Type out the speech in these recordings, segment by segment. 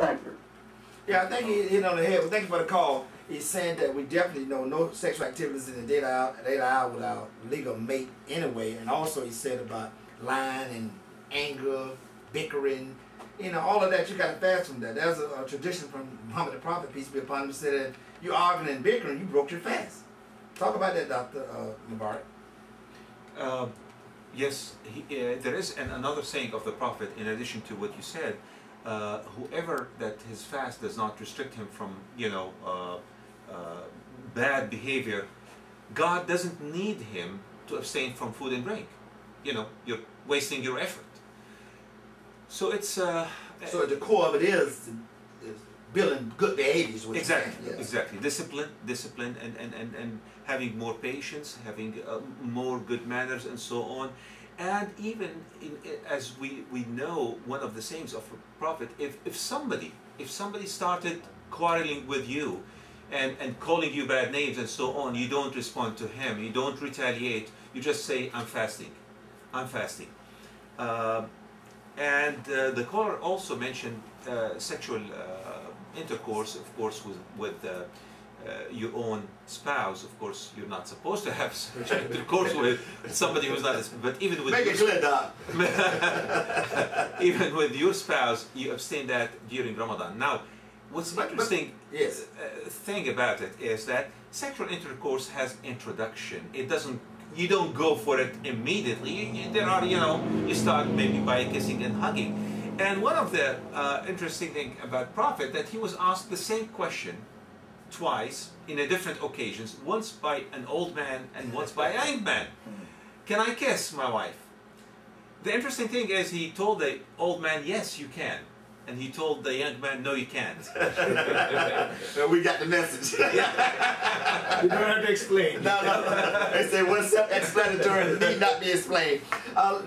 factor. Yeah, I think he hit on the head. Well, thank you for the call. He's saying that we definitely know no sexual activities in the daylight hour without legal mate anyway. And also he said about lying and anger, bickering, you know, all of that, you got to fast from that. There's a tradition from Muhammad the Prophet, peace be upon him, who said that you arguing and bickering, you broke your fast. Talk about that, Dr. Mubarak. Yes, there is another saying of the Prophet, in addition to what you said, whoever that his fast does not restrict him from, you know, bad behavior, God doesn't need him to abstain from food and drink. You know, you're wasting your effort. So it's so at the core of it is building good behaviors. Exactly, yes. Exactly. Discipline, and having more patience, having more good manners, and so on. And even as we know, one of the sayings of the Prophet, if somebody started quarreling with you and calling you bad names and so on, you don't respond to him, you don't retaliate, you just say, I'm fasting. And the caller also mentioned sexual intercourse, of course, with your own spouse. Of course, you're not supposed to have sexual intercourse with somebody who's not. But even with even with your spouse, you abstain that during Ramadan. Now, what's interesting thing about it is that sexual intercourse has introduction. It doesn't. You don't go for it immediately. There are, you know, you start maybe by kissing and hugging. And one of the interesting thing about Prophet, that he was asked the same question twice in a different occasions, once by an old man and once by a young man. Can I kiss my wife? The interesting thing is he told the old man, yes, you can. And he told the young man, no, you can't. We got the message. You don't have to explain. No. They say what's self-explanatory need not be explained.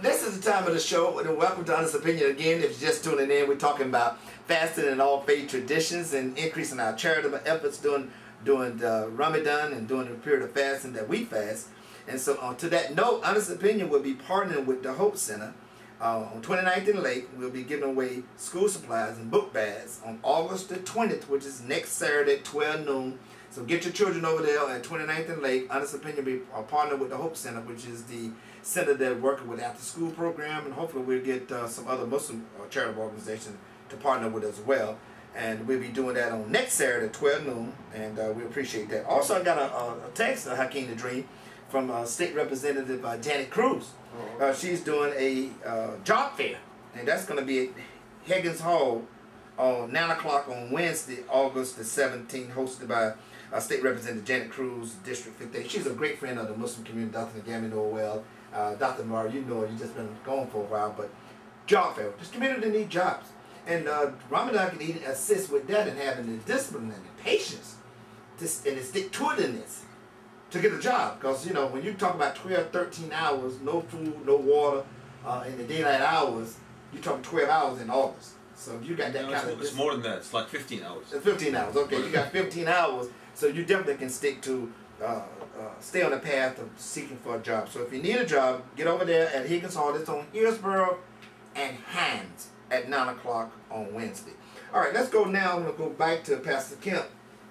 This is the time of the show. Welcome to Honest Opinion again. If you're just tuning in, we're talking about fasting and all faith traditions and increasing our charitable efforts during the Ramadan and during the period of fasting that we fast. And so to that note, Honest Opinion will be partnering with the Hope Center. On 29th and Lake, we'll be giving away school supplies and book bags on August the 20th, which is next Saturday at 12 noon. So get your children over there at 29th and Lake. Honest Opinion will be partnered with the Hope Center, which is the center that working with after school program, and hopefully we'll get some other Muslim charitable organizations to partner with as well. And we'll be doing that on next Saturday at 12 noon, and we appreciate that. Also, I got a text, Hakeem the Dream, from State Representative Janet Cruz. She's doing a job fair, and that's going to be at Higgins Hall on 9 o'clock on Wednesday, August the 17th, hosted by State Representative Janet Cruz, District 15. She's a great friend of the Muslim community. Dr. Nagami know her well. Dr. Mara, you know her, you've just been going for a while, but job fair. This community needs jobs. And Ramadan can even assist with that and having the discipline and the patience and the stick-to-itiveness to get a job. Because, you know, when you talk about 12, 13 hours, no food, no water, in the daylight hours, you're talking 12 hours in August. So if you got that kind of... It's more than that. It's like 15 hours. It's 15 hours. Okay, you got 15 hours, so you definitely can stick to, stay on the path of seeking for a job. So if you need a job, get over there at Higgins Hall. It's on Hillsborough and Hines at 9 o'clock on Wednesday. All right, let's go now. I'm going to go back to Pastor Kemp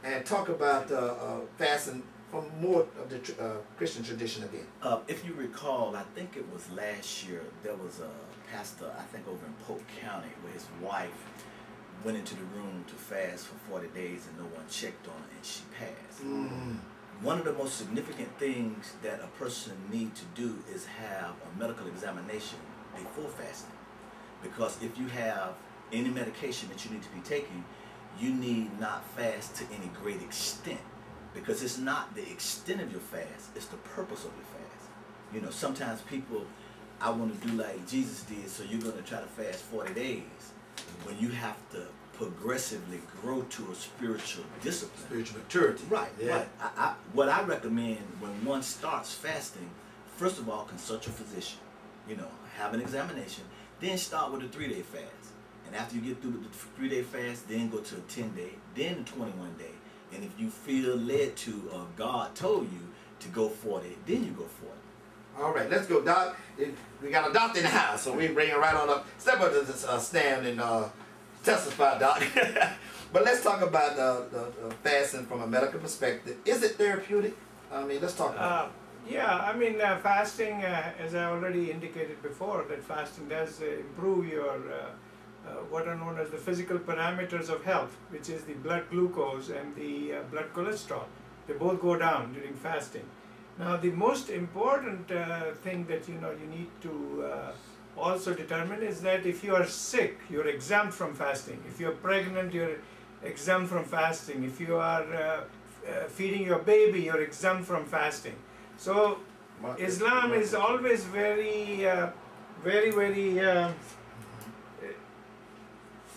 and talk about fasting from more of the Christian tradition again. If you recall, I think it was last year, there was a pastor, I think over in Polk County, where his wife went into the room to fast for 40 days and no one checked on her and she passed. One of the most significant things that a person needs to do is have a medical examination before fasting. Because if you have any medication that you need to be taking, you need not fast to any great extent. Because it's not the extent of your fast, it's the purpose of your fast. You know, sometimes people, I want to do like Jesus did, so you're going to try to fast 40 days. When you have to progressively grow to a spiritual discipline. Spiritual maturity. Right, right. What I recommend when one starts fasting, first of all, consult your physician. You know, have an examination. Then start with a 3-day fast. And after you get through with the 3-day fast, then go to a 10-day, then a 21-day. And if you feel led to, or God told you to go 40, then you go 40. All right, let's go, Doc. We got a doctor in the house, so we bring her right on up. Step up to this stand and Testify, Doc. But let's talk about the fasting from a medical perspective. Is it therapeutic? I mean, let's talk about it. Yeah, I mean, fasting, as I already indicated before, that fasting does improve your what are known as the physical parameters of health, which is the blood glucose and the blood cholesterol. They both go down during fasting. Now, the most important thing that you need to also determine is that if you are sick, you're exempt from fasting. If you're pregnant, you're exempt from fasting. If you are feeding your baby, you're exempt from fasting. So Islam is always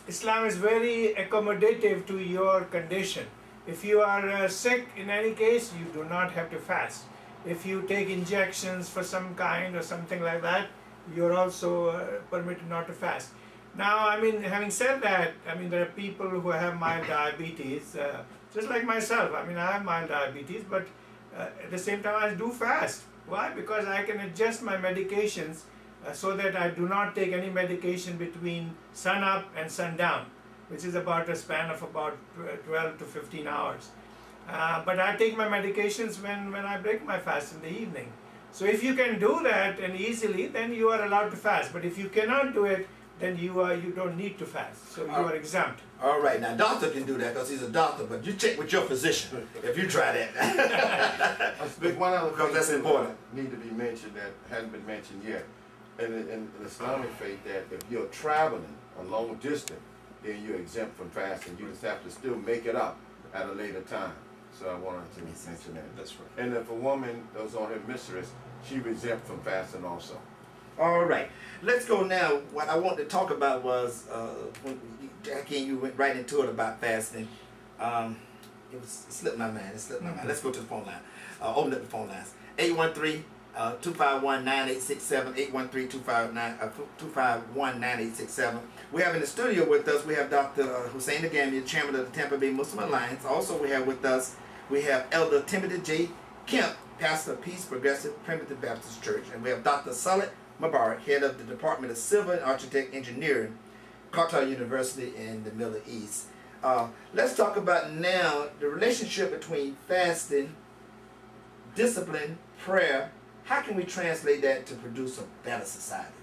Islam is very accommodative to your condition. If you are sick in any case, you do not have to fast. If you take injections for some kind or something like that, you're also permitted not to fast. Now, I mean, having said that, I mean, there are people who have mild diabetes, just like myself. I mean, I have mild diabetes, but at the same time, I do fast. Why? Because I can adjust my medications so that I do not take any medication between sun up and sundown, which is about a span of about 12 to 15 hours. But I take my medications when I break my fast in the evening. So if you can do that and easily, then you are allowed to fast. But if you cannot do it, then you don't need to fast. So you are exempt. All right, now doctor can do that because he's a doctor, but you check with your physician if you try that. One other because thing that's important. Need to be mentioned that hasn't been mentioned yet. In the Islamic faith, that if you're traveling a long distance, then you're exempt from fasting. You just have to still make it up at a later time. So I wanted to mention that. That's right. And if a woman goes on her mistress, she's exempt from fasting also. All right, let's go now. What I wanted to talk about was when Jackie and you went right into it about fasting. It slipped my mind. It slipped my mind. Let's go to the phone line. Open up the phone lines. 813-251-9867. 813-251-9867. We have in the studio with us. We have Dr. Hussein Agami, chairman of the Tampa Bay Muslim Alliance. Also, we have with us Elder Timothy J. Kemp, pastor of Peace Progressive Primitive Baptist Church, and we have Dr. Salit Mubarak, head of the Department of Civil and Architect Engineering, Qatar University in the Middle East. Let's talk about now the relationship between fasting, discipline, prayer. How can we translate that to produce a better society?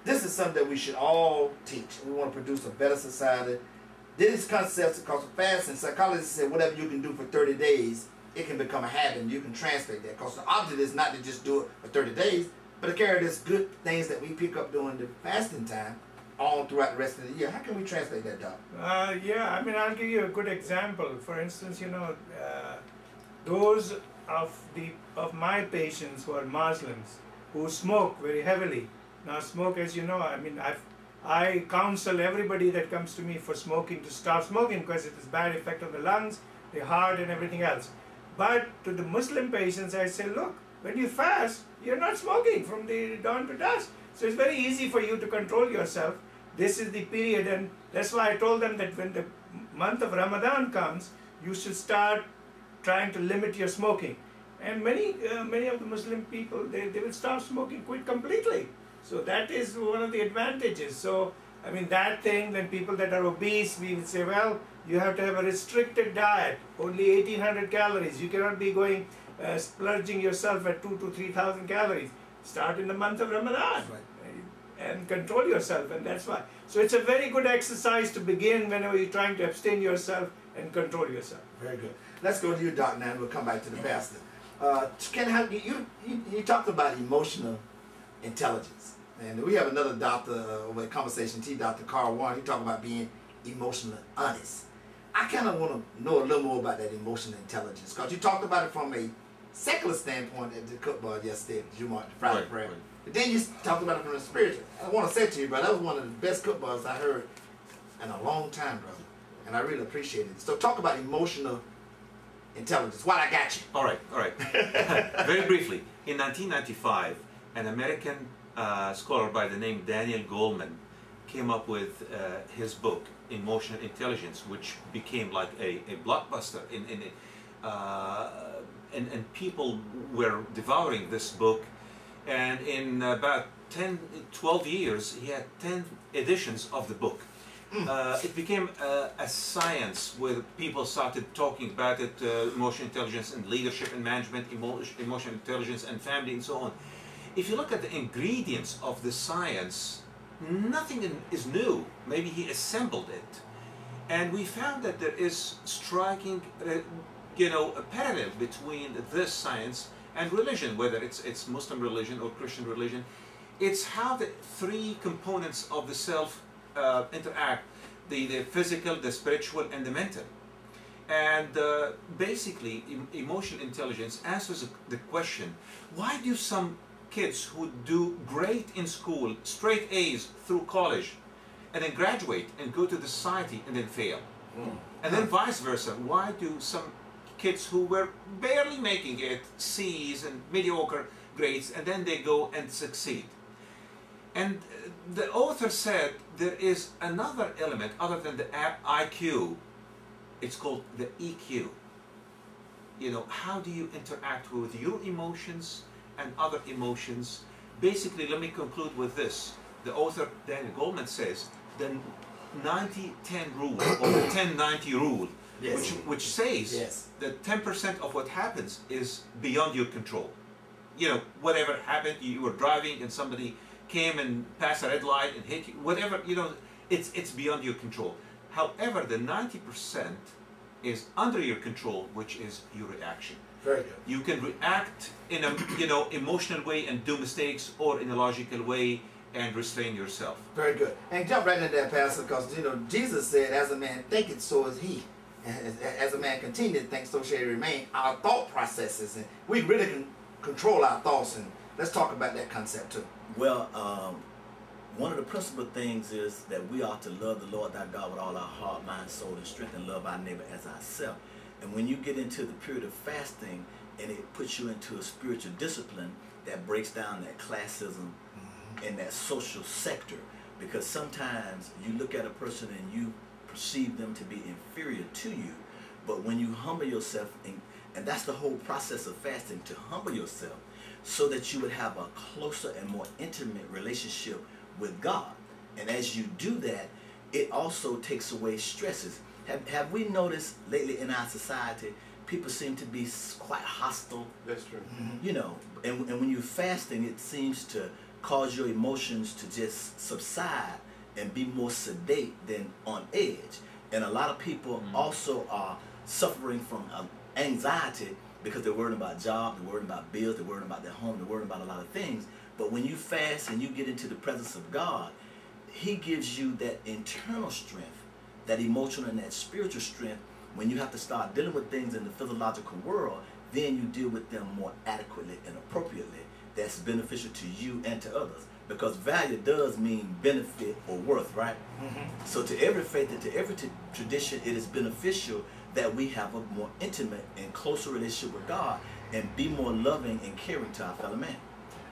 This is something that we should all teach. We want to produce a better society. These concepts, because of fasting, psychologists say whatever you can do for 30 days, it can become a habit, and you can translate that. Because the object is not to just do it for 30 days, but to carry these good things that we pick up during the fasting time on throughout the rest of the year. How can we translate that, Doc? Yeah, I mean, I'll give you a good example. For instance, those of my patients who are Muslims who smoke very heavily. Now, smoke, as you know, I mean, I counsel everybody that comes to me for smoking to stop smoking because it has bad effect on the lungs, the heart, and everything else. But to the Muslim patients, I say, look, when you fast, you're not smoking from the dawn to dusk. So it's very easy for you to control yourself. This is the period, and that's why I told them that when the month of Ramadan comes, you should start trying to limit your smoking. And many of the Muslim people, they will stop smoking quite completely. So that is one of the advantages. So, I mean, that thing, then people that are obese, we will say, well, you have to have a restricted diet, only 1800 calories. You cannot be going splurging yourself at 2,000 to 3,000 calories. Start in the month of Ramadan and control yourself, and that's why. So it's a very good exercise to begin whenever you're trying to abstain yourself and control yourself. Very good. Let's go to you, Doc, now, and we'll come back to the pastor. You talked about emotional intelligence. And we have another doctor over at Conversation T, Dr. Carl Warren. He talked about being emotionally honest. I kind of want to know a little more about that emotional intelligence, because you talked about it from a secular standpoint at the cookboard yesterday, you marked the Friday prayer. Right. But then you talked about it from a spiritual. I want to say to you, brother, that was one of the best cookboards I heard in a long time, brother. And I really appreciate it. So talk about emotional intelligence. What I got you. All right. Very briefly, in 1995, an American scholar by the name Daniel Goleman came up with his book, Emotional Intelligence, which became like a blockbuster. And people were devouring this book. And in about 12 years, he had 10 editions of the book. It became a science where people started talking about it, emotional intelligence and leadership and management, emotional intelligence and family and so on. If you look at the ingredients of the science, nothing is new. Maybe he assembled it. And we found that there is striking, a parallel between this science and religion, whether it's Muslim religion or Christian religion. It's how the three components of the self interact, the physical, the spiritual, and the mental. And basically, emotional intelligence answers the question, why do some kids who do great in school, straight A's through college, and then graduate and go to the society and then fail? And then vice versa, why do some kids who were barely making it, C's and mediocre grades, and then they go and succeed? And the author said there is another element other than the IQ. It's called the EQ. How do you interact with your emotions and other emotions? Basically, let me conclude with this. The author, Daniel Goleman, says the 90-10 rule, or the 10-90 rule, Yes. which says Yes. that 10% of what happens is beyond your control. Whatever happened, you were driving and somebody came and passed a red light and hit you, whatever, it's beyond your control. However, the 90% is under your control, which is your reaction. Very good. You can react in a emotional way and do mistakes, or in a logical way and restrain yourself. Very good. And jump right into that, Pastor, because Jesus said, as a man thinketh, so is he. As a man continues to think, so shall he remain. Our thought processes, and we really can control our thoughts, and let's talk about that concept too. Well, one of the principal things is that we ought to love the Lord thy God with all our heart, mind, soul, and strength, and love our neighbor as ourselves. And when you get into the period of fasting, and it puts you into a spiritual discipline that breaks down that classism and that social sector, because sometimes you look at a person and you perceive them to be inferior to you, but when you humble yourself, and that's the whole process of fasting, to humble yourself so that you would have a closer and more intimate relationship with God. And as you do that, it also takes away stresses. Have we noticed lately in our society, people seem to be quite hostile? That's true. And when you're fasting, it seems to cause your emotions to just subside and be more sedate than on edge. And a lot of people also are suffering from anxiety because they're worried about jobs, they're worried about bills, they're worried about their home, they're worried about a lot of things. But when you fast and you get into the presence of God, he gives you that internal strength, that emotional and that spiritual strength. When you have to start dealing with things in the physiological world, then you deal with them more adequately and appropriately. That's beneficial to you and to others. Because value does mean benefit or worth, right? So to every faith and to every tradition, it is beneficial that we have a more intimate and closer relationship with God and be more loving and caring to our fellow man.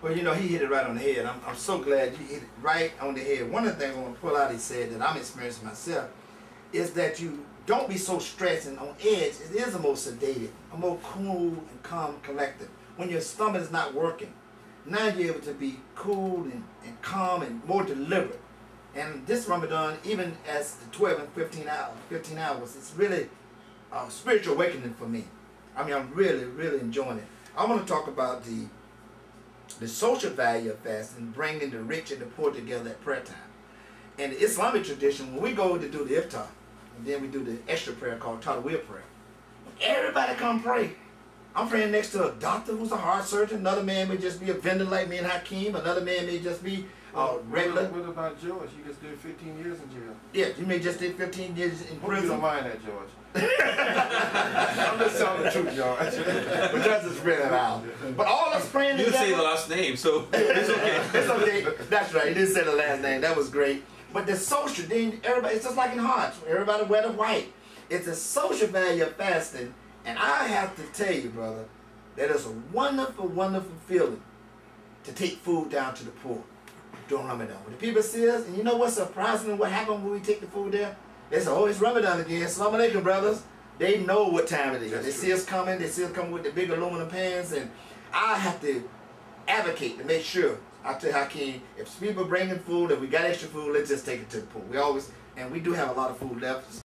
Well, he hit it right on the head. I'm so glad you hit it right on the head. One of the things I want to pull out, he said, that I'm experiencing myself, is that you don't be so stressed and on edge. It is a more sedated, a more cool and calm, collected. When your stomach is not working, now you're able to be cool and calm and more deliberate. And this Ramadan, even as the 12 and 15 hours, it's really a spiritual awakening for me. I mean, I'm really, really enjoying it. I want to talk about the social value of fasting, bringing the rich and the poor together at prayer time. In the Islamic tradition, when we go to do the iftar, and then we do the extra prayer called Tadawiyah prayer, everybody come pray. I'm praying next to a doctor who's a heart surgeon. Another man may just be a vendor like me and Hakeem. Another man may just be regular. What about George? You just did 15 years in jail. Yeah, you may just did 15 years in Hope you prison. don't mind that, George. I'm just telling the truth, George. But that's just spread it out. But all us praying You together. say the last name, so it's okay. It's okay. That's right. He didn't say the last name. That was great. But the social, then everybody, it's just like in hearts. Everybody wear the white. It's a social value of fasting. And I have to tell you, brother, that it's a wonderful, wonderful feeling to take food down to the poor during Ramadan. When the people see us, and you know what's surprising, what happened when we take the food there? They say, oh, it's Ramadan again. Assalamu alaikum, brothers. They know what time it is. That's They true. see us coming. They see us coming with the big aluminum pans. And I have to advocate to make sure. I tell Hakeem, if people bringing food, if we got extra food, let's just take it to the poor. We always and we do have a lot of food left.